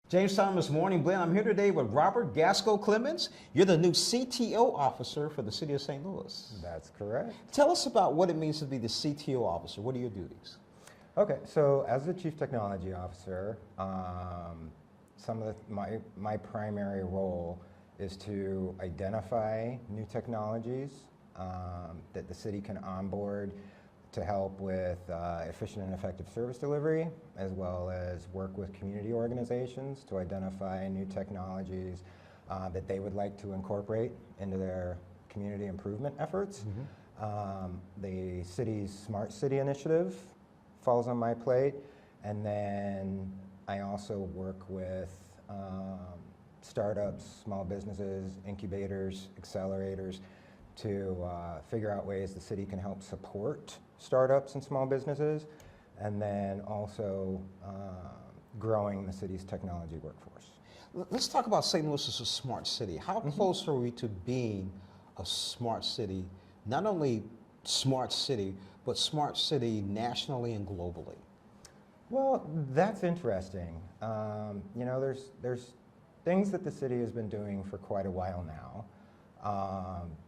James Thomas Morning Blend. I'm here today with Robert Gaskill Clemons. You're the new CTO officer for the city of St. Louis. That's correct. Tell us about what it means to be the CTO officer. What are your duties? Okay, so as the Chief Technology Officer, my primary role is to identify new technologies that the city can onboard to help with efficient and effective service delivery, as well as work with community organizations to identify new technologies that they would like to incorporate into their community improvement efforts. The city's Smart City initiative falls on my plate, and then I also work with startups, small businesses, incubators, accelerators to figure out ways the city can help support startups and small businesses, and then also growing the city's technology workforce. Let's talk about St. Louis as a smart city. How close are we to being a smart city? Not only smart city, but smart city nationally and globally. Well, that's interesting. You know, there's things that the city has been doing for quite a while now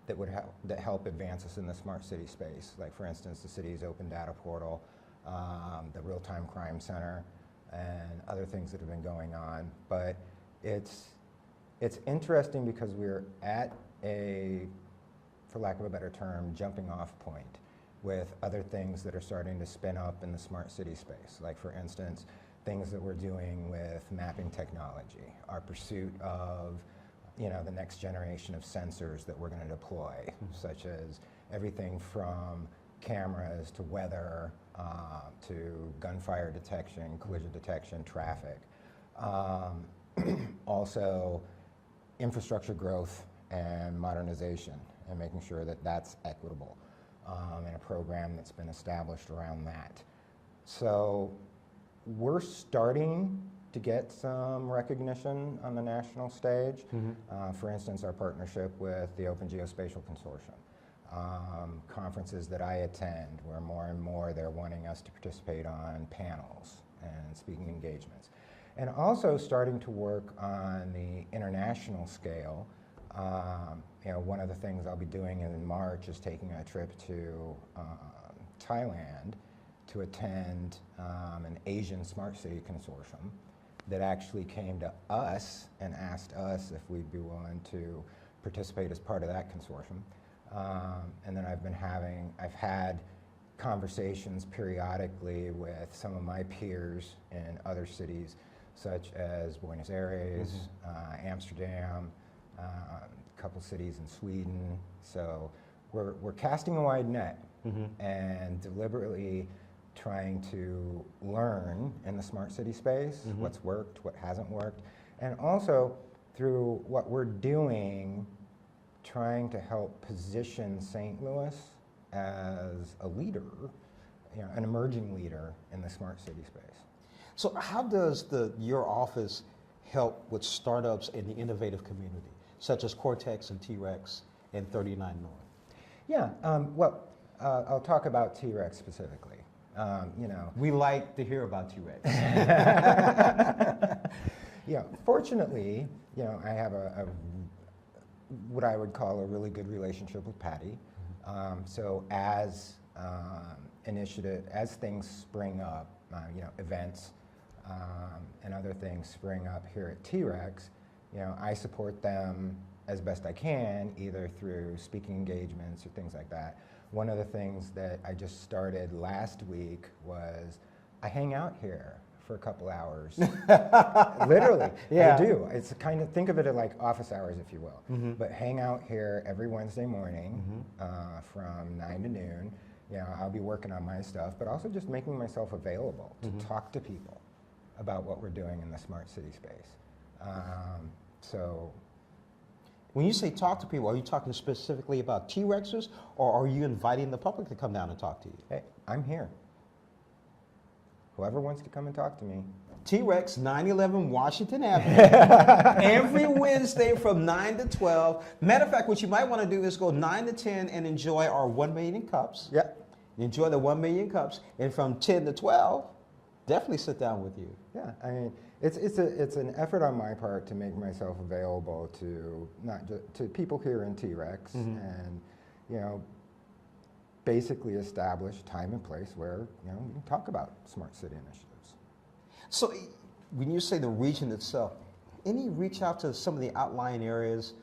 that help advance us in the smart city space. Like, for instance, the city's open data portal, the real-time crime center, and other things that have been going on. But it's interesting because we're at a, for lack of a better term, jumping off point with other things that are starting to spin up in the smart city space. Like, for instance, things that we're doing with mapping technology, our pursuit of the next generation of sensors that we're going to deploy, such as everything from cameras to weather to gunfire detection, collision detection, traffic. Also, infrastructure growth and modernization, and making sure that that's equitable, and a program that's been established around that. So we're starting to get some recognition on the national stage. For instance, our partnership with the Open Geospatial Consortium. Conferences that I attend, where more and more they're wanting us to participate on panels and speaking engagements. And also starting to work on the international scale. One of the things I'll be doing in March is taking a trip to Thailand to attend an Asian Smart City Consortium that actually came to us and asked us if we'd be willing to participate as part of that consortium. And then I've had conversations periodically with some of my peers in other cities, such as Buenos Aires, Amsterdam, a couple cities in Sweden. So we're casting a wide net and deliberately trying to learn in the smart city space what's worked, what hasn't worked, and also through what we're doing, trying to help position St. Louis as a leader, an emerging leader in the smart city space. So how does your office help with startups in the innovative community, such as Cortex and T-Rex and 39 North? Yeah, I'll talk about T-Rex specifically. We like to hear about T-Rex. Fortunately, I have what I would call a really good relationship with Patty. So as things spring up, events and other things spring up here at T-Rex, I support them as best I can, either through speaking engagements or things like that. One of the things that I just started last week was I hang out here for a couple hours. Literally, I do. It's kind of, think of it like office hours, if you will. But hang out here every Wednesday morning from 9 to noon. I'll be working on my stuff, but also just making myself available to talk to people about what we're doing in the smart city space. When you say talk to people, are you talking specifically about T-Rexes, or are you inviting the public to come down and talk to you? Hey, I'm here. Whoever wants to come and talk to me. T-Rex, 911 Washington Avenue, every Wednesday from 9 to 12. Matter of fact, what you might want to do is go 9 to 10 and enjoy our 1 million cups. Yeah. Enjoy the 1 million cups. And from 10 to 12, definitely sit down with you. Yeah, I mean, It's an effort on my part to make myself available to not just to people here in T-Rex and, you know, basically establish time and place where, you know, we can talk about smart city initiatives. So when you say the region itself, any reach out to some of the outlying areas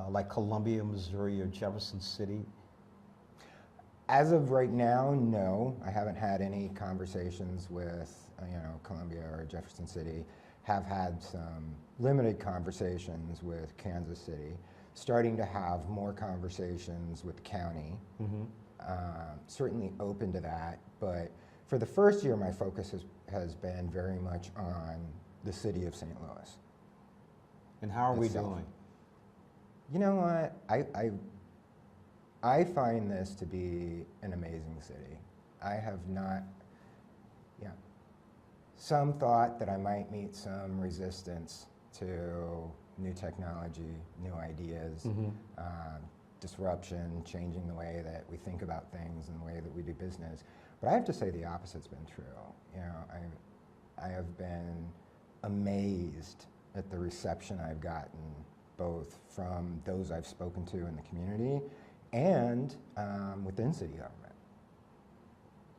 like Columbia, Missouri, or Jefferson City? As of right now, no. I haven't had any conversations with, you know, Columbia or Jefferson City. Have had some limited conversations with Kansas City. Starting to have more conversations with the county. Certainly open to that, but for the first year, my focus has been very much on the city of St. Louis. And how are we itself. doing? You know what? I find this to be an amazing city. I have not, yeah, some thought that I might meet some resistance to new technology, new ideas, disruption, changing the way that we think about things and the way that we do business. But I have to say the opposite's been true. You know, I have been amazed at the reception I've gotten, both from those I've spoken to in the community and within city government.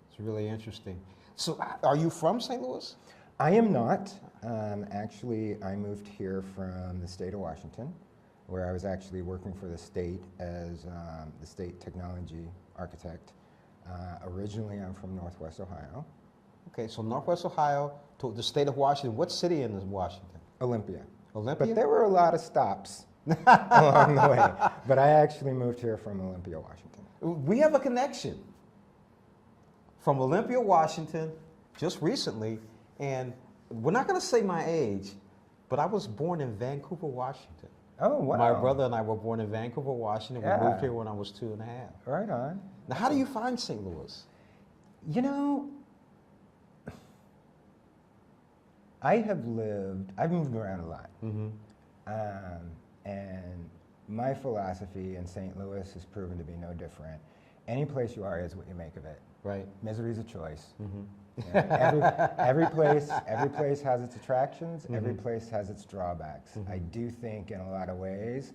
It's really interesting. So are you from St. Louis? I am not. Actually, I moved here from the state of Washington, where I was actually working for the state as the state technology architect. Originally, I'm from Northwest Ohio. Okay, so Northwest Ohio to the state of Washington. What city in Washington? Olympia. Olympia? But there were a lot of stops along the way. But I actually moved here from Olympia, Washington. We have a connection from Olympia, Washington, just recently, and we're not going to say my age, but I was born in Vancouver, Washington. Oh, wow. My brother and I were born in Vancouver, Washington. Yeah. We moved here when I was 2.5. Right on. Now, how do you find St. Louis? You know, I've moved around a lot. And my philosophy in St. Louis has proven to be no different. Any place you are is what you make of it. Right. Misery's a choice. You know, every place has its attractions. Every place has its drawbacks. I do think, in a lot of ways,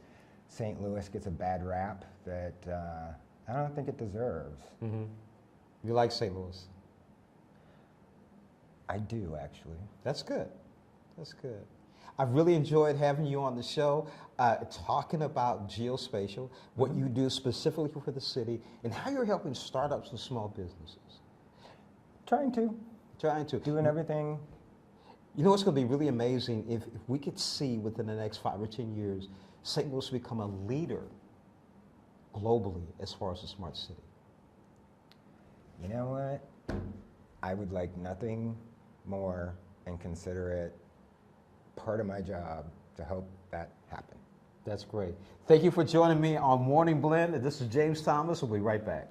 St. Louis gets a bad rap that I don't think it deserves. You like St. Louis? I do, actually. That's good. That's good. I've really enjoyed having you on the show, talking about geospatial, what you do specifically for the city, and how you're helping startups and small businesses. Trying to. Doing everything. You know, it's going to be really amazing if we could see within the next 5 or 10 years, St. Louis become a leader globally as far as a smart city. You know what? I would like nothing more and consider it part of my job to help that happen. That's great. Thank you for joining me on Morning Blend. This is James Thomas. We'll be right back.